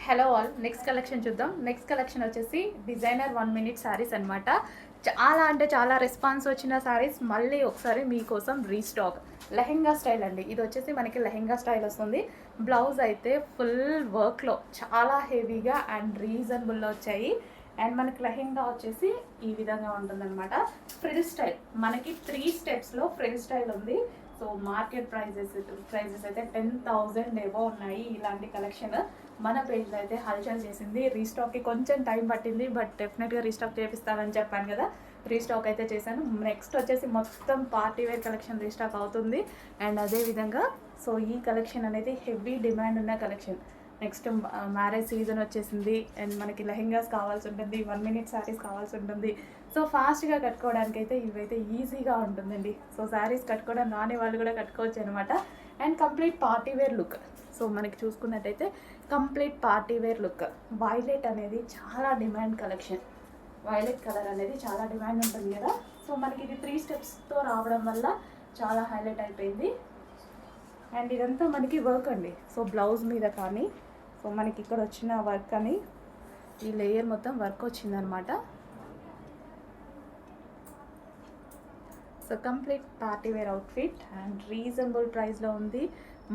Hello all, next collection చూద్దాం. Next collection వచ్చేసి designer 1 minute saris అనమాట. చాలా అంటే చాలా రెస్పాన్స్ వచ్చిన శారీస్ మళ్ళీ ఒకసారి మీకోసం రీస్టాక్. లెహెంగా స్టైల్ అండి. ఇది వచ్చేసి మనకి లెహెంగా స్టైల్ వస్తుంది. బ్లౌజ్ అయితే ఫుల్ వర్క్లో చాలా హెవీగా అండ్ రీజనబుల్లో వచ్చాయి. అండ్ మనకి లెహెంగా వచ్చేసి ఈ విధంగా ఉంటుందన్నమాట. ఫ్రిల్ స్టైల్ మనకి 3 స్టెప్స్లో ఫ్రిల్ స్టైల్ ఉంది. సో మార్కెట్ ప్రైజెస్ అయితే 10,000 ఎబో ఉన్నాయి. ఇలాంటి కలెక్షన్ మన పేజ్లో అయితే హల్చల్ చేసింది. రీస్టాక్కి కొంచెం టైం పట్టింది, బట్ డెఫినెట్గా రీస్టాక్ చేపిస్తానని చెప్పాను కదా, రీస్టాక్ అయితే చేశాను. నెక్స్ట్ వచ్చేసి మొత్తం పార్టీ వేర్ కలెక్షన్ రీస్టాక్ అవుతుంది. అండ్ అదేవిధంగా సో ఈ కలెక్షన్ అనేది హెవీ డిమాండ్ ఉన్న కలెక్షన్. నెక్స్ట్ మ్యారేజ్ సీజన్ వచ్చేసింది అండ్ మనకి లెహెంగాస్ కావాల్సి ఉంటుంది, 1 minute శారీస్ కావాల్సి ఉంటుంది. సో ఫాస్ట్గా కట్టుకోవడానికి అయితే ఇవైతే ఈజీగా ఉంటుందండి. సో శారీస్ కట్టుకోవడం రాని వాళ్ళు కూడా కట్టుకోవచ్చు అనమాట. And complete party wear look. So మనకి చూసుకున్నట్టయితే complete party wear look. Violet అనేది చాలా డిమాండ్ కలెక్షన్. వైలెట్ కలర్ అనేది చాలా డిమాండ్ ఉంటుంది కదా. సో మనకి ఇది 3 స్టెప్స్తో రావడం వల్ల చాలా హైలైట్ అయిపోయింది. అండ్ ఇదంతా మనకి వర్క్ అండి. సో బ్లౌజ్ మీద కానీ సో మనకి ఇక్కడ వచ్చిన వర్క్ అని ఈ లేయర్ మొత్తం వర్క్ వచ్చిందనమాట. So complete party wear outfit and reasonable ప్రైస్లో ఉంది.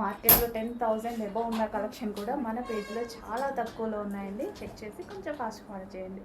మార్కెట్లో 10,000 ఎబో ఉన్న కలెక్షన్ కూడా మన పేజ్లో చాలా తక్కువలో ఉన్నాయండి. చెక్ చేసి కొంచెం ఫాస్ట్ ఆర్డర్ చేయండి.